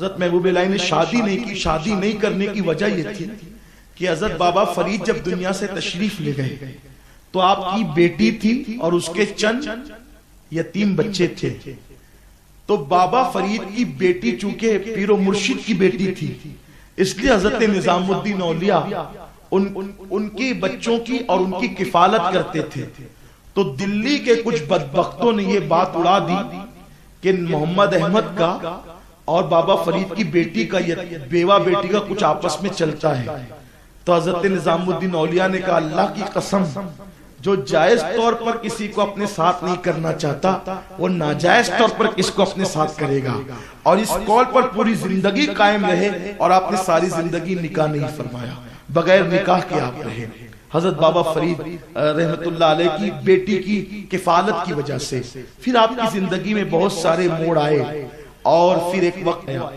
حضرت محبوب الہی نے شادی نہیں کی. شادی نہیں کرنے کی وجہ یہ تھی کہ حضرت بابا فرید جب دنیا سے تشریف لے گئے تو آپ کی بیٹی تھی اور اس کے چند یتیم بچے تھے. تو بابا فرید کی بیٹی چونکہ پیر و مرشد کی بیٹی تھی, اس لیے حضرت نظام الدین اولیاء ان کی بچوں کی اور ان کی کفالت کرتے تھے. تو دلی کے کچھ بدبختوں نے یہ بات اڑا دی کہ محمد احمد کا اور بابا فرید کی بیٹی کا بیوہ بیٹی کا کچھ آپس میں چلتا ہے. تو حضرت نظام الدین اولیاء نے کہا اللہ کی قسم, جو جائز طور پر کسی کو اپنے ساتھ نہیں کرنا چاہتا وہ ناجائز طور پر کس کو اپنے ساتھ کرے گا. اور اس قول پر پوری زندگی قائم رہے اور آپ نے ساری زندگی نکاح نہیں فرمایا, بغیر نکاح کے آپ رہے. حضرت بابا فرید رحمت اللہ علیہ کی بیٹی کی کفالت کی وجہ سے پھر آپ کی زندگی میں بہت سارے موڑ آئے اور پھر ایک وقت آیا.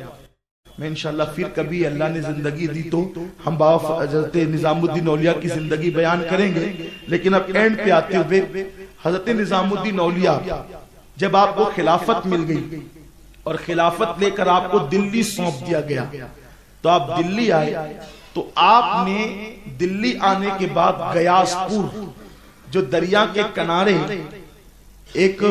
میں انشاءاللہ پھر کبھی اللہ نے زندگی دی تو ہم بابا حضرت نظام الدین اولیاء کی زندگی بیان کریں گے. لیکن اب اینڈ پہ آتے ہوئے حضرت نظام الدین اولیاء جب آپ کو خلافت مل گئی اور خلافت لے کر آپ کو دلی سونپ دیا گیا تو آپ دلی آئے. تو آپ نے دلی آنے کے بعد گیاس پور جو دریا کے کنارے ایک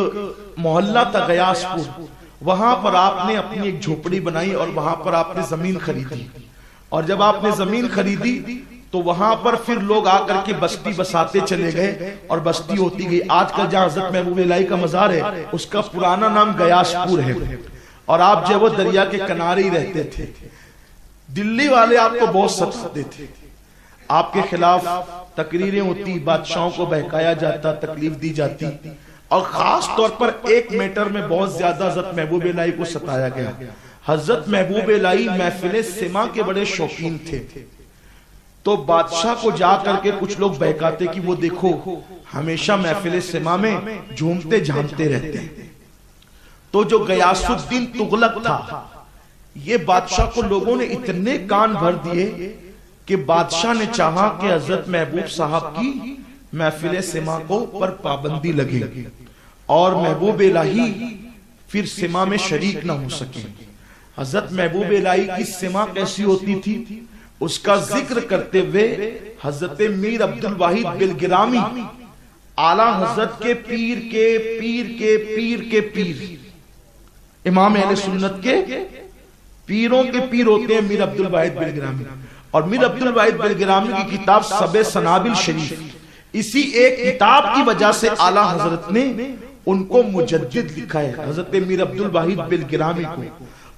محلہ تھا گیاس پور, وہاں پر آپ نے اپنی ایک جھوپڑی بنائی اور وہاں پر آپ نے زمین خریدی. اور جب آپ نے زمین خریدی تو وہاں پر پھر لوگ آ کر کے بستی بساتے چلے گئے اور بستی ہوتی گئی. آج کل جہاں حضرت محبوب الہی کا مزار ہے اس کا پرانا نام گیاس پور ہے. اور آپ جو وہ دریا کے کنارے ہی رہتے تھے. دلی والے آپ کو بہت ستاتے تھے, آپ کے خلاف تقریریں ہوتی, بادشاہوں کو بہکایا جاتا, تکلیف دی جاتی. اور خاص طور پر ایک میٹر میں بہت زیادہ حضرت محبوب الہی کو ستایا گیا. حضرت محبوب الہی محفل سما کے بڑے شوقین تھے. تو بادشاہ کو جا کر کے کچھ لوگ بہکاتے کہ وہ دیکھو ہمیشہ محفل سما میں جھومتے جھامتے رہتے ہیں. تو جو غیاث الدین تغلق تھا, یہ بادشاہ کو لوگوں نے اتنے کان بھر دیے کہ بادشاہ نے چاہا کہ حضرت محبوب صاحب کی محفل سما کو پر پابندی لگے اور محبوب الہی پھر سما میں شریک نہ ہو سکے. حضرت محبوب الہی کی سما کیسی ہوتی تھی اس کا ذکر کرتے ہوئے حضرت میر عبد الواحد بلگرامی اعلیٰ حضرت کے پیر کے پیر کے پیر کے پیر, امام اہل سنت کے پیروں کے پیر ہوتے ہیں میر عبد الواحد بلگرامی. اور میر عبد الواحد بلگرامی کی کتاب سب سنابل شریف, اسی ایک کتاب کی وجہ سے اعلیٰ حضرت نے ان کو مجدد لکھا ہے, حضرت میر عبد الواحد بلگرامی کو.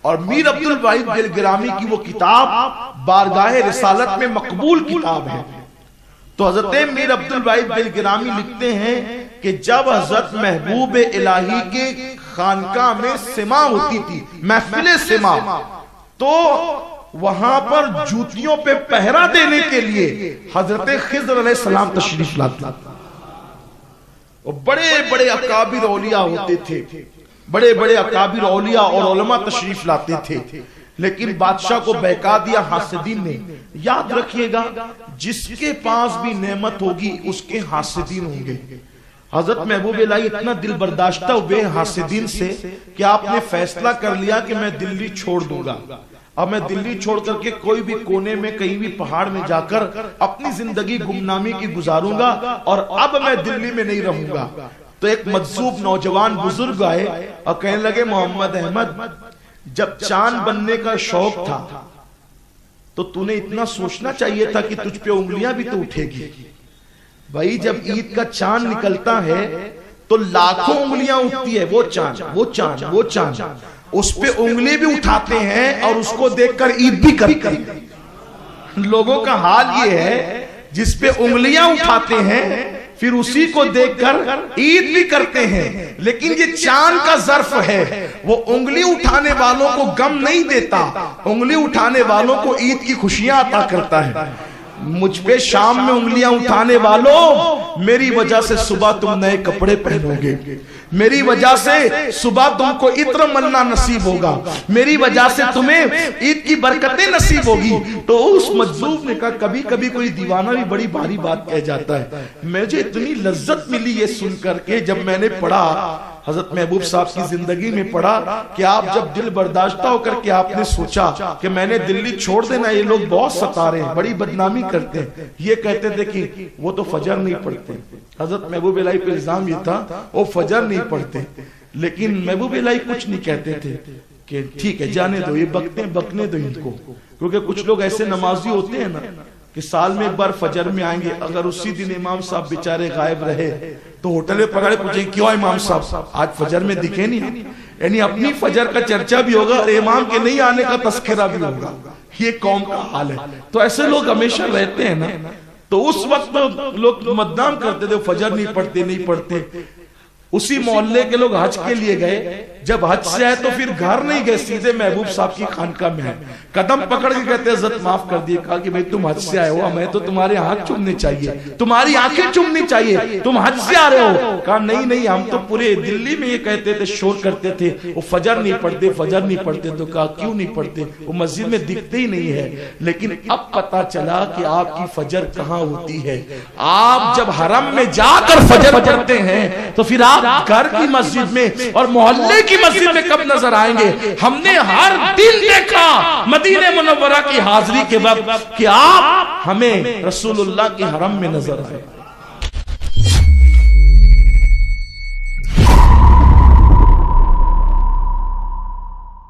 اور میر عبد الواحد بلگرامی کی وہ کتاب بارگاہ رسالت میں مقبول کتاب ہے. تو حضرت میر عبد الواحد بلگرامی لکھتے ہیں کہ جب حضرت محبوب الہی کے خانقاہ میں سما ہوتی تھی, محفل سما, تو وہاں پر جوتیوں پہ پہرا دینے کے لیے حضرت خضر علیہ السلام تشریف لاتے. بڑے بڑے اکابر اولیاء ہوتے تھے, بڑے بڑے اکابر اولیاء اور علماء تشریف لاتے تھے. لیکن بادشاہ کو بہکا دیا حاسدین نے. یاد رکھیے گا جس کے پاس بھی نعمت ہوگی اس کے حاسدین ہوں گے. حضرت محبوب الہی اتنا دل برداشتہ ہوئے حاسدین سے کہ آپ نے فیصلہ کر لیا کہ میں دلی چھوڑ دوں گا. اب میں دلی چھوڑ کر کے کوئی بھی کونے میں کہیں بھی پہاڑ میں جا کر اپنی زندگی گمنامی کی گزاروں گا اور اب میں دلی میں نہیں رہوں گا. تو ایک مجذوب نوجوان بزرگ آئے اور کہنے لگے محمد احمد, جب چاند بننے کا شوق تھا تو تو نے اتنا سوچنا چاہیے تھا کہ تجھ پہ انگلیاں بھی تو اٹھے گی. بھائی جب عید کا چاند نکلتا ہے تو لاکھوں انگلیاں اٹھتی ہے, وہ چاند وہ چاند وہ چاند, اس پہ انگلی بھی اٹھاتے ہیں اور اس کو دیکھ کر عید بھی کرتے ہیں. لوگوں کا حال یہ ہے جس پہ انگلیاں اٹھاتے ہیں پھر اسی کو دیکھ کر عید بھی کرتے ہیں. لیکن یہ چاند کا ظرف ہے, وہ انگلی اٹھانے والوں کو غم نہیں دیتا, انگلی اٹھانے والوں کو عید کی خوشیاں عطا کرتا ہے. مجھ پہ شام میں انگلیاں اٹھانے والوں, میری وجہ سے صبح تم نئے کپڑے پہنو گے, میری وجہ سے صبح تم کو عطر ملنا نصیب ہوگا, میری وجہ سے تمہیں عید کی برکتیں نصیب ہوگی. تو اس مجذوب نے کہا کبھی کبھی کوئی دیوانہ بھی بڑی بھاری بات کہہ جاتا ہے. مجھے اتنی لذت ملی یہ سن کر کے جب میں نے پڑھا حضرت محبوب صاحب کی زندگی میں پڑھا کہ آپ جب دل برداشتہ ہو کر کے آپ نے سوچا کہ میں نے دلی چھوڑ دینا، یہ لوگ بہت ستا رہے ہیں، بڑی بدنامی کرتے ہیں، یہ کہتے تھے کہ وہ تو فجر نہیں پڑھتے. حضرت محبوب الہی پہ الزام یہ تھا وہ فجر نہیں پڑھتے، لیکن محبوب الہی کچھ نہیں کہتے تھے کہ ٹھیک ہے جانے دو، یہ بکنے دو ان کو. کیونکہ کچھ لوگ ایسے نمازی ہوتے ہیں نا کہ سال میں ایک بار فجر میں آئیں گے، اگر اسی دن امام صاحب بیچارے غائب رہے تو ہوٹل میں پکڑے پوچھیں کیوں امام صاحب آج فجر میں دکھے نہیں، یعنی اپنی فجر کا چرچا بھی ہوگا اور امام کے نہیں آنے کا تذکرہ بھی ہوگا. یہ قوم کا حال ہے. تو ایسے لوگ ہمیشہ رہتے ہیں نا، تو اس وقت لوگ مدنام کرتے تھے فجر نہیں پڑھتے. اسی محلے کے لوگ حج کے لیے گئے، جب حج سے آئے تو پھر گھر نہیں گئے، سیدھے محبوب صاحب کی خانقاہ میں آئے، قدم پکڑ کے کہتے حضرت معاف کر دیے. کہا کہ بھئی تم حج سے آئے ہو، ہمیں تو تمہارے ہاتھ چومنے چاہیے، تمہاری آنکھیں چومنی چاہیے، تم حج سے آ رہے ہو. کہا نہیں ہم تو پورے دلی میں یہ کہتے تھے، شور کرتے تھے وہ فجر نہیں پڑھتے. تو کہا کیوں نہیں پڑھتے؟ وہ مسجد میں دکھتے ہی نہیں ہے. لیکن اب پتا چلا کہ آپ کی فجر کہاں ہوتی ہے. آپ جب حرم میں جا کر فجر پڑھتے ہیں تو پھر آپ گھر کی مسجد میں اور محلے کی مسجد میں کب نظر آئیں گے؟ ہم نے ہر دن دیکھا مدینہ منورہ کی حاضری کے وقت کہ آپ ہمیں رسول اللہ کے حرم میں نظر آئے.